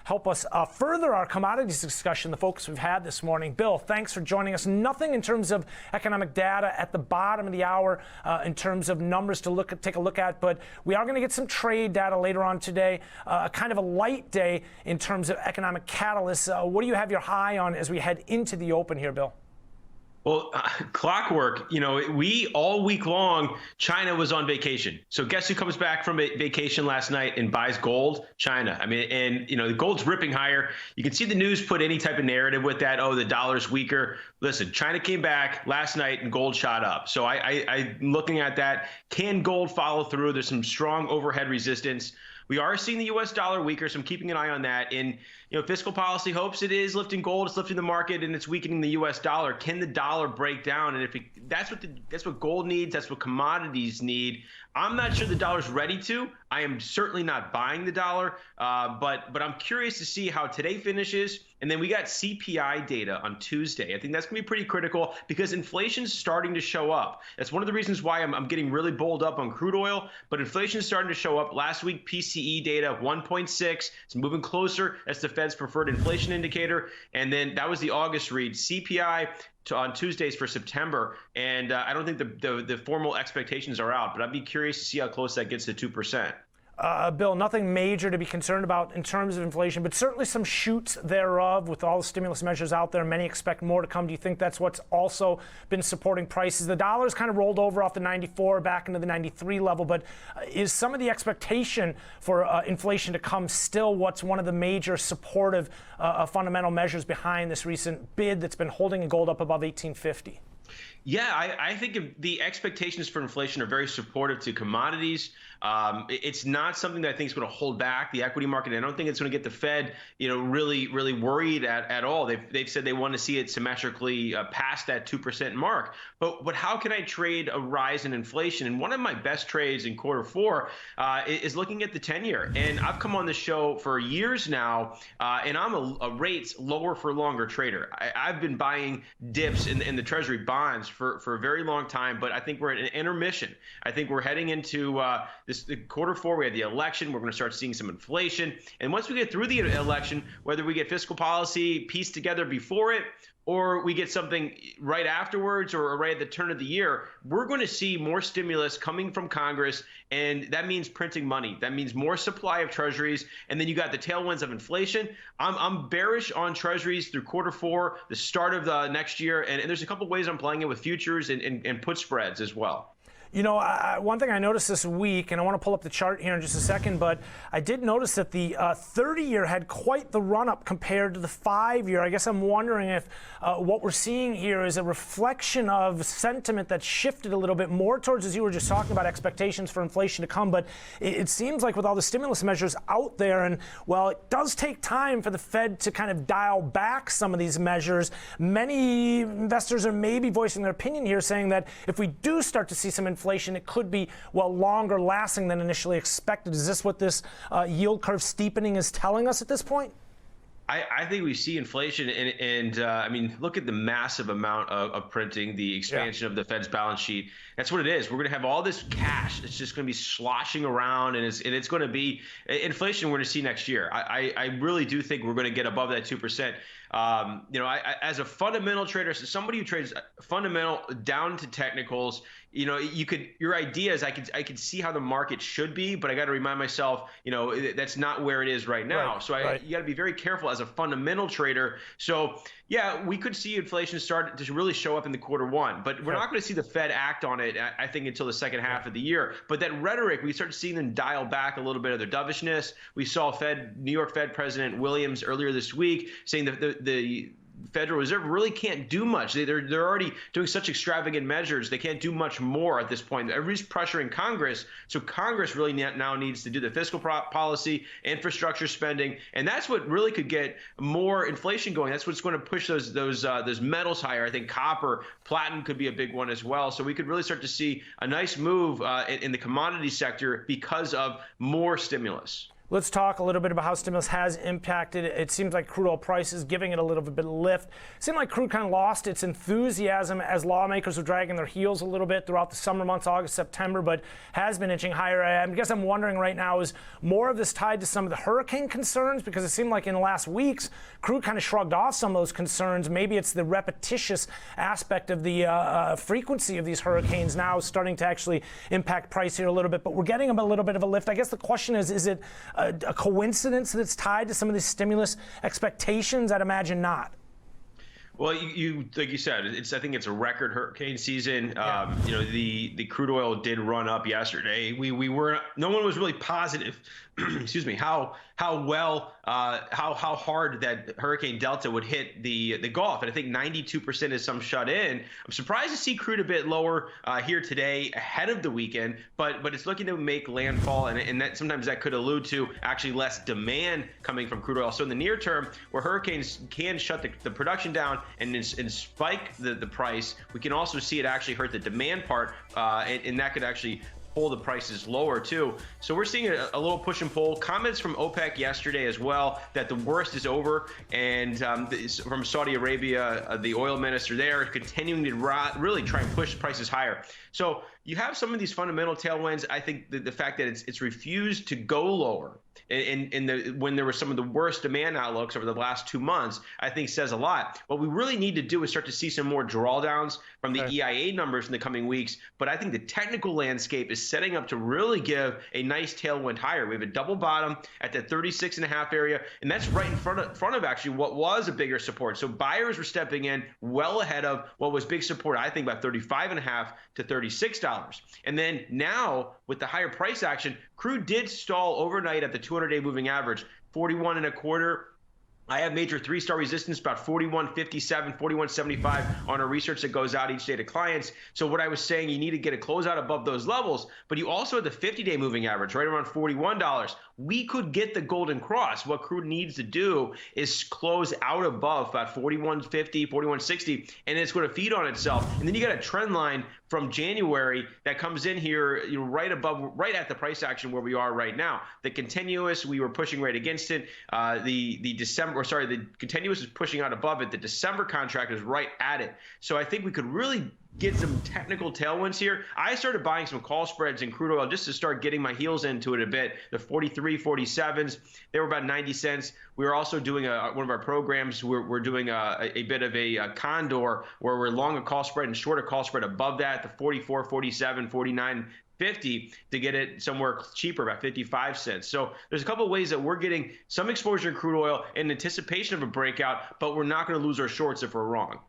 help us further our commodities discussion, the focus we've had this morning. Bill, thanks for joining us. Nothing in terms of economic data at the bottom of the hour in terms of numbers to take a look at, but we are going to get some trade data later on today, kind of a light day in terms of economic catalysts. What do you have your eye on as we head into the open here, Bill? Well, clockwork, we all week long, China was on vacation. So guess who comes back from vacation last night and buys gold? China. I mean, and, the gold's ripping higher. You can see the news put any type of narrative with that. Oh, the dollar's weaker. Listen, China came back last night and gold shot up. So I'm looking at that. Can gold follow through? There's some strong overhead resistance. We are seeing the U.S. dollar weaker, so I'm keeping an eye on that. And fiscal policy hopes it is lifting gold, it's lifting the market, and it's weakening the U.S. dollar. Can the dollar break down? And that's what gold needs, that's what commodities need. I'm not sure the dollar's ready to. I am certainly not buying the dollar, but I'm curious to see how today finishes. And then we got CPI data on Tuesday. I think that's going to be pretty critical because inflation's starting to show up. That's one of the reasons why I'm getting really bold up on crude oil, but inflation's starting to show up. Last week, PCE data, 1.6. It's moving closer. That's the Fed's preferred inflation indicator. And then that was the August read. CPI on Tuesdays for September, and I don't think the formal expectations are out, but I'd be curious to see how close that gets to 2%. Bill, nothing major to be concerned about in terms of inflation, but certainly some shoots thereof with all the stimulus measures out there. Many expect more to come. Do you think that's what's also been supporting prices? The dollar's kind of rolled over off the 94 back into the 93 level, but is some of the expectation for inflation to come still what's one of the major supportive fundamental measures behind this recent bid that's been holding gold up above 1850? Yeah, I think the expectations for inflation are very supportive to commodities. It's not something that I think is going to hold back the equity market. I don't think it's going to get the Fed, really worried at all. They've said they want to see it symmetrically past that 2% mark. But how can I trade a rise in inflation? And one of my best trades in Q4 is looking at the 10-year. And I've come on the show for years now, and I'm a rates lower for longer trader. I've been buying dips in the Treasury bonds for a very long time, but I think we're at an intermission. I think we're heading into the Q4. We had the election. We're going to start seeing some inflation. And once we get through the election, whether we get fiscal policy pieced together before it, or we get something right afterwards or right at the turn of the year, we're going to see more stimulus coming from Congress, and that means printing money. That means more supply of treasuries, and then you got the tailwinds of inflation. I'm bearish on treasuries through Q4, the start of the next year, and there's a couple ways I'm playing it with futures and put spreads as well. One thing I noticed this week, and I want to pull up the chart here in just a second, but I did notice that the 30-year had quite the run-up compared to the 5-year. I guess I'm wondering if what we're seeing here is a reflection of sentiment that shifted a little bit more towards, as you were just talking about, expectations for inflation to come. But it seems like with all the stimulus measures out there, and, well, it does take time for the Fed to kind of dial back some of these measures. Many investors are maybe voicing their opinion here, saying that if we do start to see some inflation, it could be, longer lasting than initially expected. Is this what this yield curve steepening is telling us at this point? I think we see inflation, and look at the massive amount of printing, the expansion of the Fed's balance sheet. That's what it is. We're going to have all this cash. It's just going to be sloshing around, and it's going to be inflation we're going to see next year. I really do think we're going to get above that 2%. As a fundamental trader, so somebody who trades fundamental down to technicals, your idea is I could see how the market should be, but I got to remind myself, that's not where it is right now. Right, so you got to be very careful as a fundamental trader. So yeah, we could see inflation start to really show up in the Q1, but we're not going to see the Fed act on it, I think, until the second half of the year. But that rhetoric, we start seeing them dial back a little bit of their dovishness. We saw New York Fed President Williams earlier this week saying that the Federal Reserve really can't do much. They're already doing such extravagant measures. They can't do much more at this point. Everybody's pressuring Congress, so Congress really now needs to do the fiscal policy, infrastructure spending, and that's what really could get more inflation going. That's what's going to push those metals higher. I think copper, platinum could be a big one as well. So we could really start to see a nice move in the commodity sector because of more stimulus. Let's talk a little bit about how stimulus has impacted. It seems like crude oil prices giving it a little bit of lift. It seemed like crude kind of lost its enthusiasm as lawmakers were dragging their heels a little bit throughout the summer months, August, September, but has been inching higher. I guess I'm wondering right now, is more of this tied to some of the hurricane concerns? Because it seemed like in the last weeks, crude kind of shrugged off some of those concerns. Maybe it's the repetitious aspect of the frequency of these hurricanes now starting to actually impact price here a little bit, but we're getting a little bit of a lift. I guess the question is it a coincidence that it's tied to some of these stimulus expectations? I'd imagine not. Well, you like you said, I think it's a record hurricane season. Yeah. The crude oil did run up yesterday. No one was really positive. Excuse me, how hard that Hurricane Delta would hit the Gulf, and I think 92% is some shut in. I'm surprised to see crude a bit lower here today ahead of the weekend, but it's looking to make landfall, and that sometimes that could allude to actually less demand coming from crude oil. So in the near term, where hurricanes can shut the production down and spike the price, we can also see it actually hurt the demand part, and that could actually pull the prices lower too. So we're seeing a little push and pull. Comments from OPEC yesterday as well that the worst is over, and from Saudi Arabia, the oil minister there continuing to really try and push prices higher. So you have some of these fundamental tailwinds. I think the fact that it's refused to go lower when there were some of the worst demand outlooks over the last 2 months, I think says a lot. What we really need to do is start to see some more drawdowns from the EIA numbers in the coming weeks. But I think the technical landscape is setting up to really give a nice tailwind higher. We have a double bottom at the 36.5 area, and that's right in front of actually what was a bigger support. So buyers were stepping in well ahead of what was big support, I think, about $35.5 to $36. And then now with the higher price action, crude did stall overnight at the 200-day moving average, 41.25. I have major 3-star resistance about 41.57, 41.75 on our research that goes out each day to clients. So what I was saying, you need to get a closeout above those levels, but you also have the 50-day moving average right around $41. We could get the golden cross. What crude needs to do is close out above about 41.50, 41.60, and it's going to feed on itself. And then you got a trend line from January that comes in here, right at the price action where we are right now. The continuous, we were pushing right against it. The continuous is pushing out above it. The December contract is right at it. So I think we could really get some technical tailwinds here. I started buying some call spreads in crude oil just to start getting my heels into it a bit. The 43, 47s, they were about 90 cents. We were also doing one of our programs. We're doing a bit of a condor where we're long a call spread and short a call spread above that, the 44, 47, 49, 50 to get it somewhere cheaper, about 55 cents. So there's a couple of ways that we're getting some exposure in crude oil in anticipation of a breakout, but we're not going to lose our shorts if we're wrong.